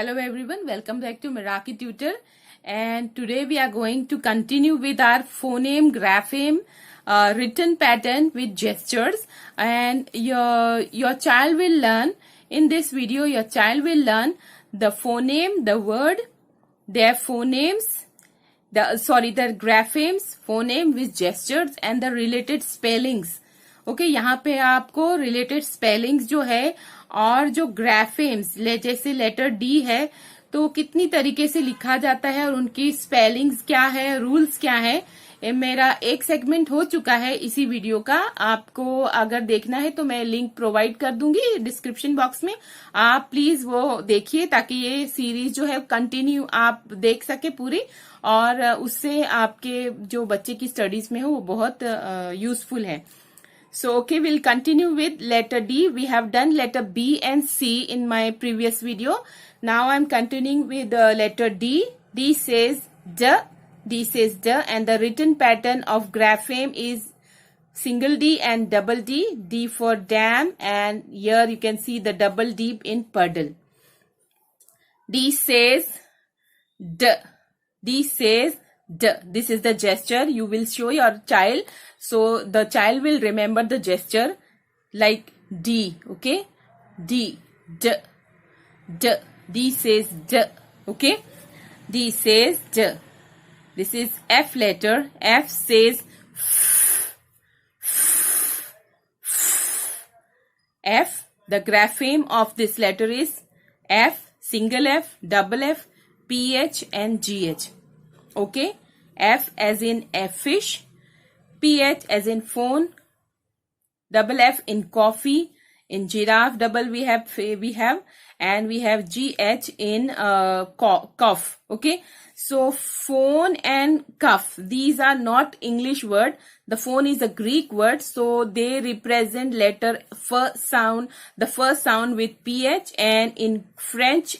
Hello everyone, welcome back to Meraki Tutor, and today we are going to continue with our phoneme grapheme written pattern with gestures. And your child will learn in this video. Your child will learn the phoneme, the word, their phonemes, the graphemes, phoneme with gestures and the related spellings. Okay यहाँ पे आपको related spellings जो है और जो ग्राफेम्स जैसे letter D है तो कितनी तरीके से लिखा जाता है और उनकी स्पेलिंग्स क्या है, रूल्स क्या है, ये मेरा एक सेगमेंट हो चुका है इसी वीडियो का। आपको अगर देखना है तो मैं लिंक प्रोवाइड कर दूंगी डिस्क्रिप्शन बॉक्स में, आप प्लीज वो देखिए ताकि ये सीरीज जो है कंटिन्यू आप देख सके पूरी, और उससे आपके जो बच्चे की स्टडीज में हो वो बहुत यूजफुल है। So, okay, we'll continue with letter D. We have done letter B and C in my previous video. Now I'm continuing with letter D. D says D. D says D, and the written pattern of grapheme is single D and double D. D for dam, and here you can see the double D in puddle. D says D. D says D. This is the gesture you will show your child. So the child will remember the gesture like D. Okay? D. D. D. D says D. Okay? D says D. This is F letter. F says F. The grapheme of this letter is F, single F, double F, PH and GH. Okay? F as in F fish, PH as in phone, double F in coffee, in giraffe double we have, and we have GH in cough. Okay, so phone and cuff, these are not English word. The phone is a Greek word, so they represent letter F sound, the first sound with PH, and in French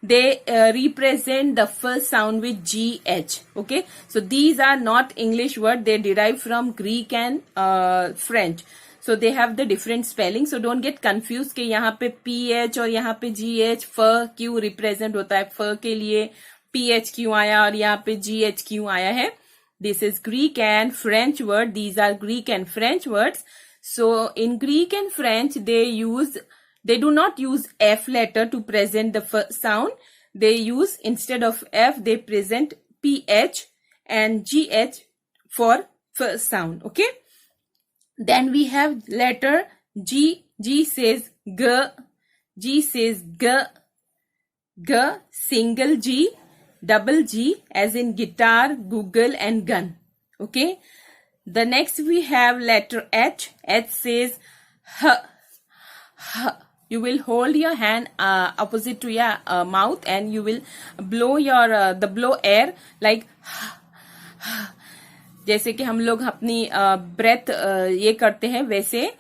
they represent the first sound with GH. Okay, so these are not English word, they derive from Greek and French, so they have the different spelling. So don't get confused कि यहाँ पे PH और यहाँ पे GH फ क्यों represent होता है, फ के लिए PH क्यों आया और यहाँ पे GH क्यों आया है. This is Greek and French word, these are Greek and French words. So in Greek and French they do not use F letter to present the first sound. They use, instead of F, they present PH and GH for first sound. Okay. Then we have letter G. G says G. G says G. G, single G, double G as in guitar, Google and gun. Okay. The next we have letter H. H says H. H. You will hold your hand opposite to your mouth and you will blow your blow air like जैसे कि हम लोग अपनी breath ये करते हैं वैसे.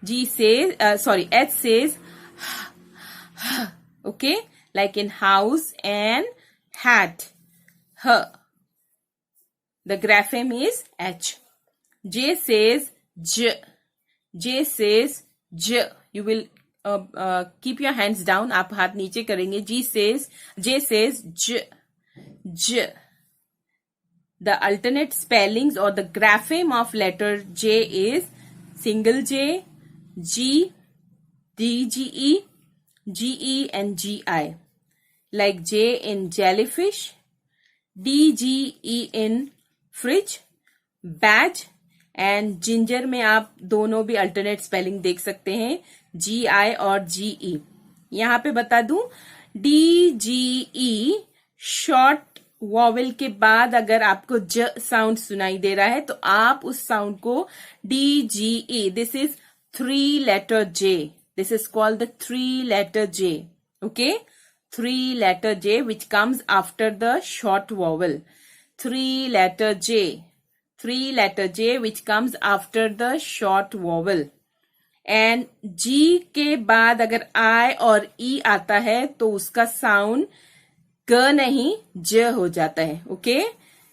G says H says okay, like in house and hat. H. The grapheme is H. J says J. J says J. You will keep your hands down, आप हाथ नीचे करेंगे. J says J. J. The alternate spellings or the grapheme of letter J is single J, G, DGE, GE and GI. Like J in jellyfish, DGE in fridge, badge, and ginger में आप दोनों भी alternate spelling देख सकते हैं, GI और GE. यहाँ पे बता दूं, DGE शॉर्ट वॉवेल के बाद अगर आपको ज साउंड सुनाई दे रहा है तो आप उस साउंड को DGE, this is 3 letter J. This is called the 3 letter J. Okay, 3 letter J which comes after the short vowel. 3 letter J. 3 letter J which comes after the short vowel. And G के बाद अगर I और E आता है तो उसका sound ग नहीं ज हो जाता है. ओके,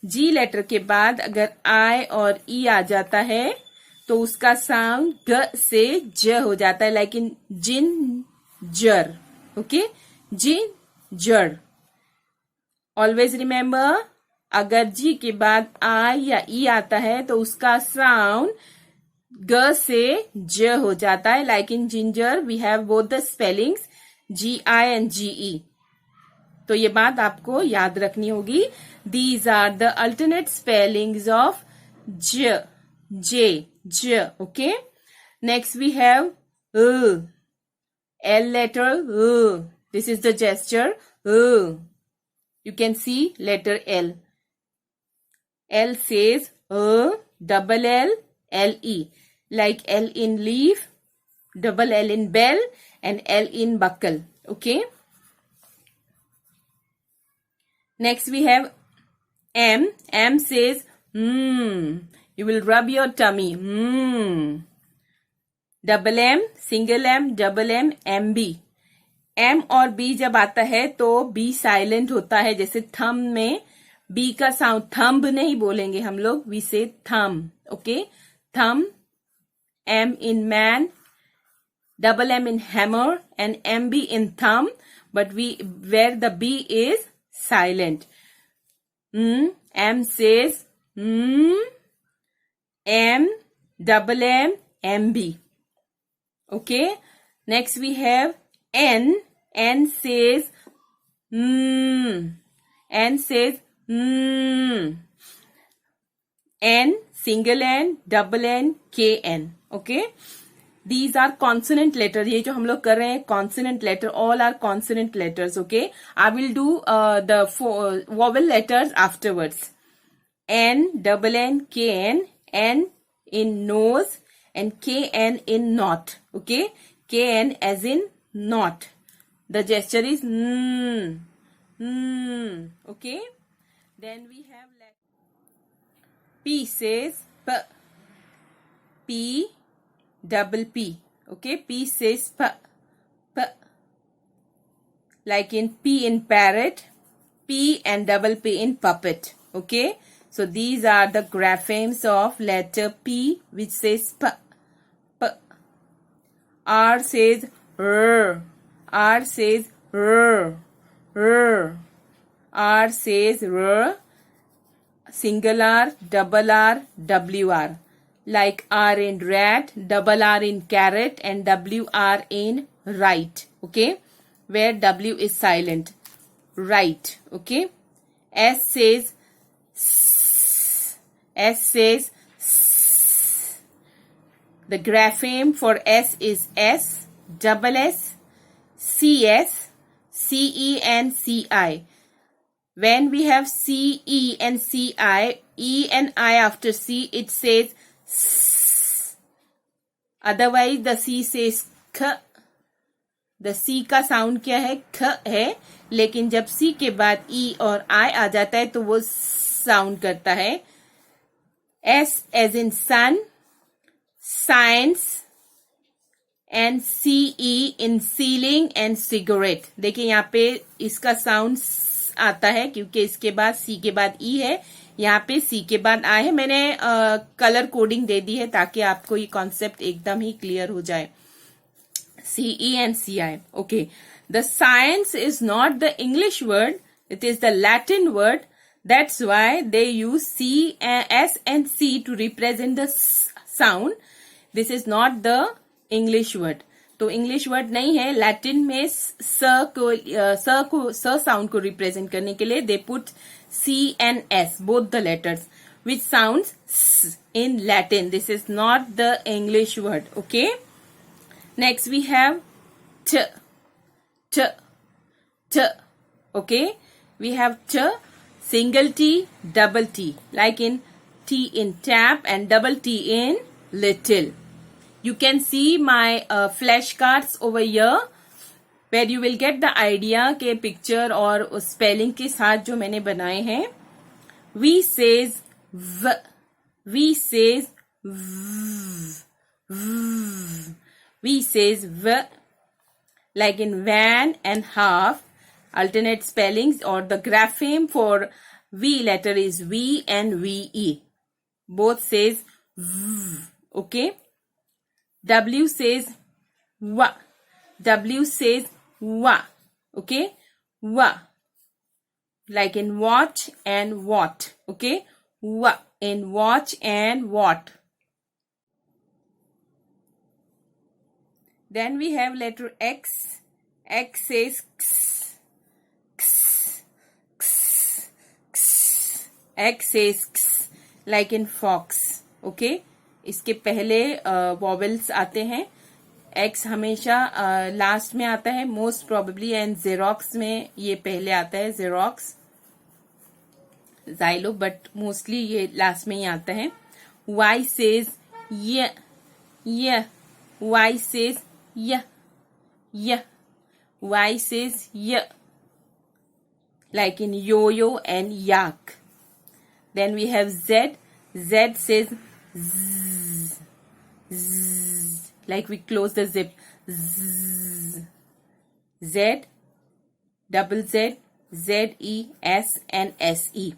G लेटर के बाद अगर I और E आ जाता है तो उसका साउंड ग से ज हो जाता है, लाइक इन जिन जर. ओके, जिन जड़. ऑलवेज रिमेम्बर, अगर जी के बाद आई या ई आता है तो उसका साउंड ग से ज हो जाता है. Like in ginger we have both the spellings GI and GE. तो ये बात आपको याद रखनी होगी. These are the alternate spellings of ज, जे, ज. Okay. Next we have L letter. This is the gesture. You can see letter L. L says double L, L-E. Like L in leaf, double L in bell, and L in buckle. Okay. Next we have M. M says You will rub your tummy. Double M, single M, double M, MB. M और B जब आता है तो B silent होता है. जैसे थम में B का साउंड, थम्ब नहीं बोलेंगे हम लोग, वी से थम. ओके. थम. M in man, double M in hammer, and MB in thumb, but where the B is silent. M says M, double M, MB. Okay. Next we have N. N says N says N, single N, double N, KN. Okay. These are consonant letters. ये जो हम लोग कर रहे हैं consonant letter, all are consonant letters. Okay. I will do the vowel letters afterwards. N, double N, KN, N in nose, and KN in knot. Okay. KN as in knot. The gesture is Okay. Then we have P says P. P, double P. Okay. P says P. P. Like in P in parrot, P and double P in puppet. Okay. So these are the graphemes of letter P, which says P. P. R says R. R says R. R. R says R. Single R, double R, WR. Like R in rat, double R in carrot, and WR in right. Okay. Where W is silent. Right. Okay. S says S. S says S. The grapheme for S is S, double S, CS, CE and CI. When we have CE and CI, E and I after C, it says S. Otherwise, the C says K. The C का sound क्या है? ख है. लेकिन जब C के बाद E और I आ जाता है तो वो साउंड करता है. S as in sun, science, and CE in ceiling and cigarette. देखिए यहाँ पे इसका साउंड आता है क्योंकि इसके बाद C के बाद E है, यहाँ पे C के बाद I है. मैंने कलर कोडिंग दे दी है ताकि आपको ये कॉन्सेप्ट एकदम ही क्लियर हो जाए. CE and CI. Okay. The science is not the English word. It is the Latin word. That's why they use C, S and C to represent the sound. This is not the English word. तो English word नहीं है. Latin में स sound को represent करने के लिए they put C and S, both the letters, which sounds S in Latin. This is not the English word. Okay. Next we have T. T. T. Okay. We have T, single T, double T. Like in T in tap and double T in little. You can see my flashcards over here where you will get the idea के picture और spelling के साथ जो मैंने बनाए हैं. V says V. V says V. V. V says V. Like in van and half. Alternate spellings, or the grapheme for V letter is V and VE. Both says V. Okay. W says wa. W says wa. Okay. wa, like in watch and what. Okay, wa in watch and what. Then we have letter X. X says x, x, x, x. X says x, like in fox. Okay, इसके पहले vowels आते हैं. X हमेशा last में आता है most probably, and xerox में ये पहले आता है, जेरोक्स जाइलो, बट मोस्टली ये लास्ट में ही आता है. वाई सेज य, वाई सेज य, वाई सेज य, like in yo-yo and yak. Then we have Z. Z says zzz, zzz, like we close the zip. Zzz. Z, double Z, Z-E-S and S-E.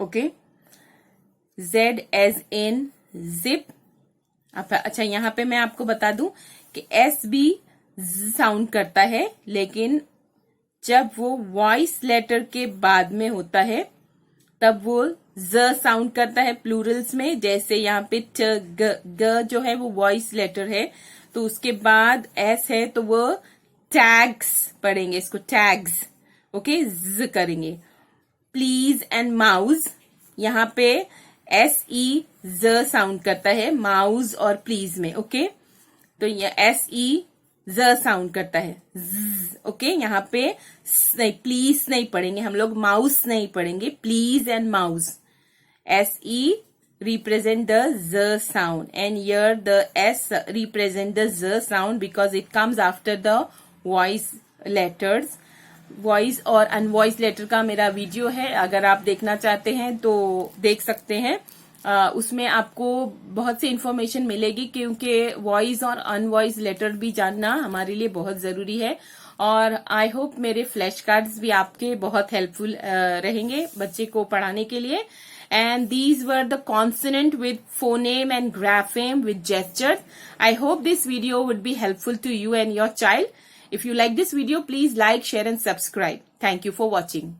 Okay. Z as in zip. अच्छा, यहाँ पे मैं आपको बता दूं कि S भी sound करता है, लेकिन जब वो वॉइस लेटर के बाद में होता है तब वो ज साउंड करता है प्लूरल्स में. जैसे यहाँ पे ट ग जो है वो वॉइस लेटर है, तो उसके बाद एस है तो वो टैग्स पढ़ेंगे, इसको टैग्स. ओके, ज करेंगे. प्लीज एंड माउज, यहाँ पे एस ई ज साउंड करता है माउज और प्लीज में. ओके, तो ये एस ई ज साउंड करता है. ओके, यहाँ पे नहीं, प्लीज नहीं पढ़ेंगे हम लोग, माउस नहीं पढ़ेंगे, please and mouse. S E represent the z sound, and here the s represent the z sound because it comes after the voice letters. Voice और अनवॉइस लेटर का मेरा वीडियो है, अगर आप देखना चाहते हैं तो देख सकते हैं. उसमें आपको बहुत सी इंफॉर्मेशन मिलेगी, क्योंकि वॉइस और अनवॉइस लेटर भी जानना हमारे लिए बहुत जरूरी है. और आई होप मेरे फ्लैश कार्ड्स भी आपके बहुत हेल्पफुल रहेंगे बच्चे को पढ़ाने के लिए. And these were the consonant with phoneme and grapheme with gestures. I hope this video would be helpful to you and your child. If you like this video, please like, share and subscribe. Thank you for watching.